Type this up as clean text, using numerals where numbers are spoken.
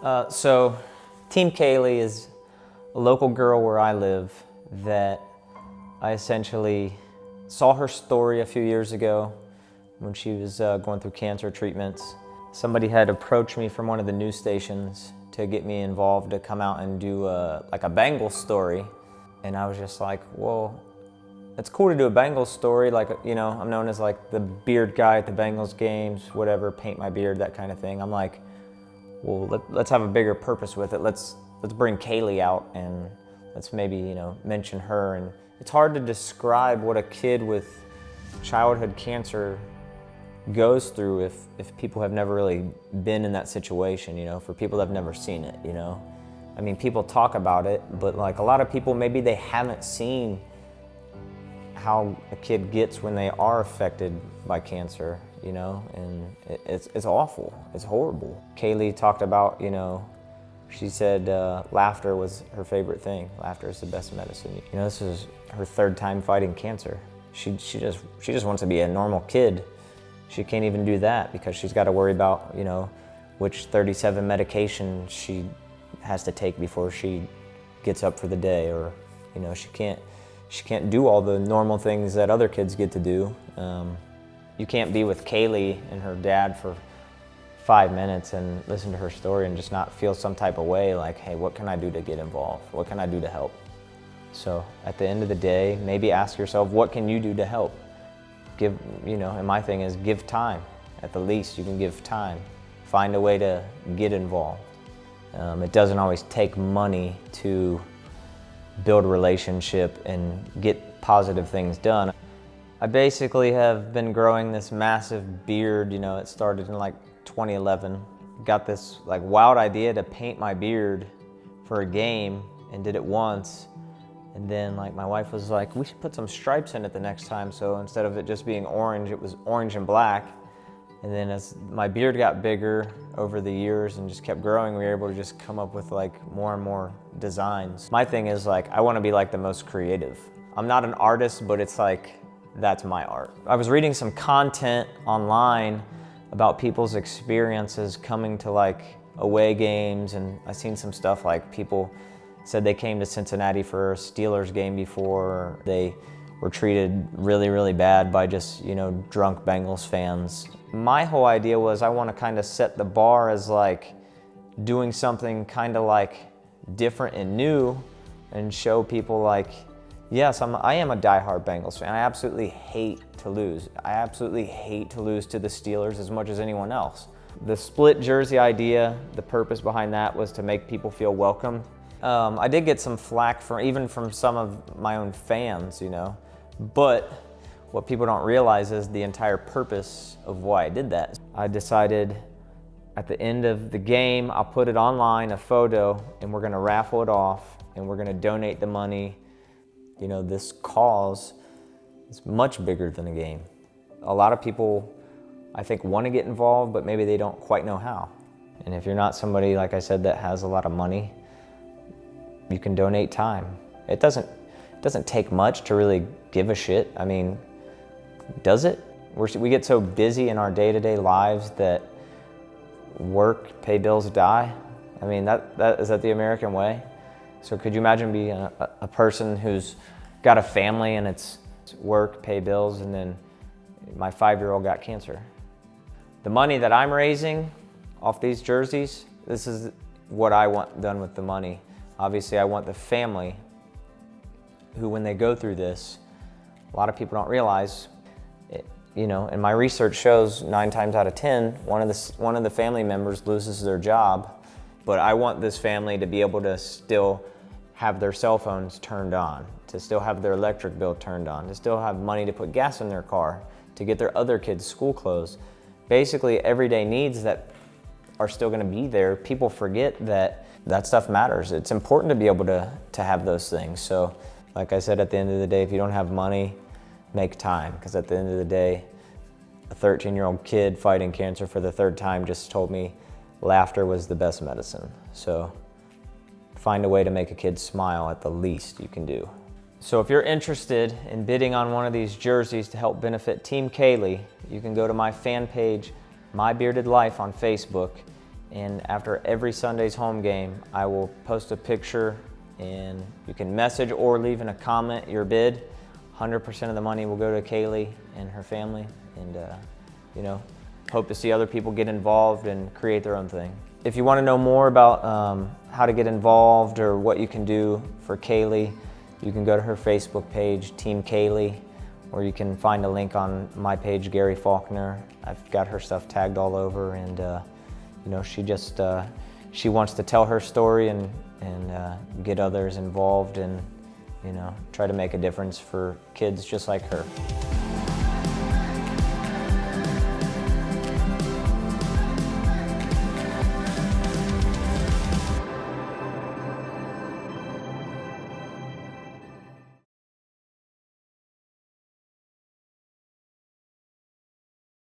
So Team Kayleigh is a local girl where I live that I essentially saw her story a few years ago when she was going through cancer treatments. Somebody had approached me from one of the news stations to get me involved to come out and do like a Bengals story. And I was just like, well, it's cool to do a Bengals story. Like, you know, I'm known as like the beard guy at the Bengals games, whatever, paint my beard, that kind of thing. I'm like, well, let's have a bigger purpose with it. Let's bring Kayleigh out and let's maybe, you know, mention her. And it's hard to describe what a kid with childhood cancer goes through if people have never really been in that situation, you know, for people that have never seen it, you know. I mean, people talk about it, but like a lot of people, maybe they haven't seen how a kid gets when they are affected by cancer, you know, and it's awful, it's horrible. Kayleigh talked about, you know, she said laughter was her favorite thing. Laughter is the best medicine. You know, this is her third time fighting cancer. She just wants to be a normal kid. She can't even do that because she's got to worry about, you know, which 37 medications she has to take before she gets up for the day, or, you know, she can't do all the normal things that other kids get to do. You can't be with Kayleigh and her dad for 5 minutes and listen to her story and just not feel some type of way like, hey, what can I do to get involved? What can I do to help? So at the end of the day, maybe ask yourself, what can you do to help? Give, you know, and my thing is give time. At the least, you can give time. Find a way to get involved. It doesn't always take money to build a relationship and get positive things done. I basically have been growing this massive beard, you know, it started in like 2011. Got this like wild idea to paint my beard for a game and did it once. And then like my wife was like, we should put some stripes in it the next time. So instead of it just being orange, it was orange and black. And then as my beard got bigger over the years and just kept growing, we were able to just come up with like more and more designs. My thing is like, I want to be like the most creative. I'm not an artist, but it's like, that's my art. I was reading some content online about people's experiences coming to like away games, and I seen some stuff like people said they came to Cincinnati for a Steelers game before. They were treated really, really bad by just, you know, drunk Bengals fans. My whole idea was I want to kind of set the bar as like doing something kind of like different and new and show people like, yes, I am a diehard Bengals fan. I absolutely hate to lose. I absolutely hate to lose to the Steelers as much as anyone else. The split jersey idea, the purpose behind that was to make people feel welcome. I did get some flack even from some of my own fans, you know, but what people don't realize is the entire purpose of why I did that. I decided at the end of the game, I'll put it online, a photo, and we're gonna raffle it off and we're gonna donate the money. You know, this cause is much bigger than a game. A lot of people, I think, want to get involved, but maybe they don't quite know how. And if you're not somebody, like I said, that has a lot of money, you can donate time. It doesn't take much to really give a shit. I mean, does it? We get so busy in our day-to-day lives that work, pay bills, die. I mean, is that the American way? So could you imagine being a person who's got a family and it's work, pay bills, and then my 5-year-old got cancer? The money that I'm raising off these jerseys, this is what I want done with the money. Obviously, I want the family who, when they go through this, a lot of people don't realize, you know, and my research shows 9 times out of 10, one of the family members loses their job. But I want this family to be able to still have their cell phones turned on, to still have their electric bill turned on, to still have money to put gas in their car, to get their other kids' school clothes. Basically, everyday needs that are still gonna be there. People forget that stuff matters. It's important to be able to have those things. So, like I said, at the end of the day, if you don't have money, make time. Because at the end of the day, a 13-year-old kid fighting cancer for the 3rd time just told me laughter was the best medicine. So find a way to make a kid smile at the least you can do. So if you're interested in bidding on one of these jerseys to help benefit Team Kayleigh, you can go to my fan page, My Bearded Life on Facebook, And after every Sunday's home game, I will post a picture, and you can message or leave in a comment your bid. 100% of the money will go to Kayleigh and her family, and you know, hope to see other people get involved and create their own thing. If you want to know more about how to get involved or what you can do for Kayleigh, you can go to her Facebook page, Team Kayleigh, or you can find a link on my page, Garey Faulkner. I've got her stuff tagged all over, and you know, she wants to tell her story and get others involved, and you know, try to make a difference for kids just like her.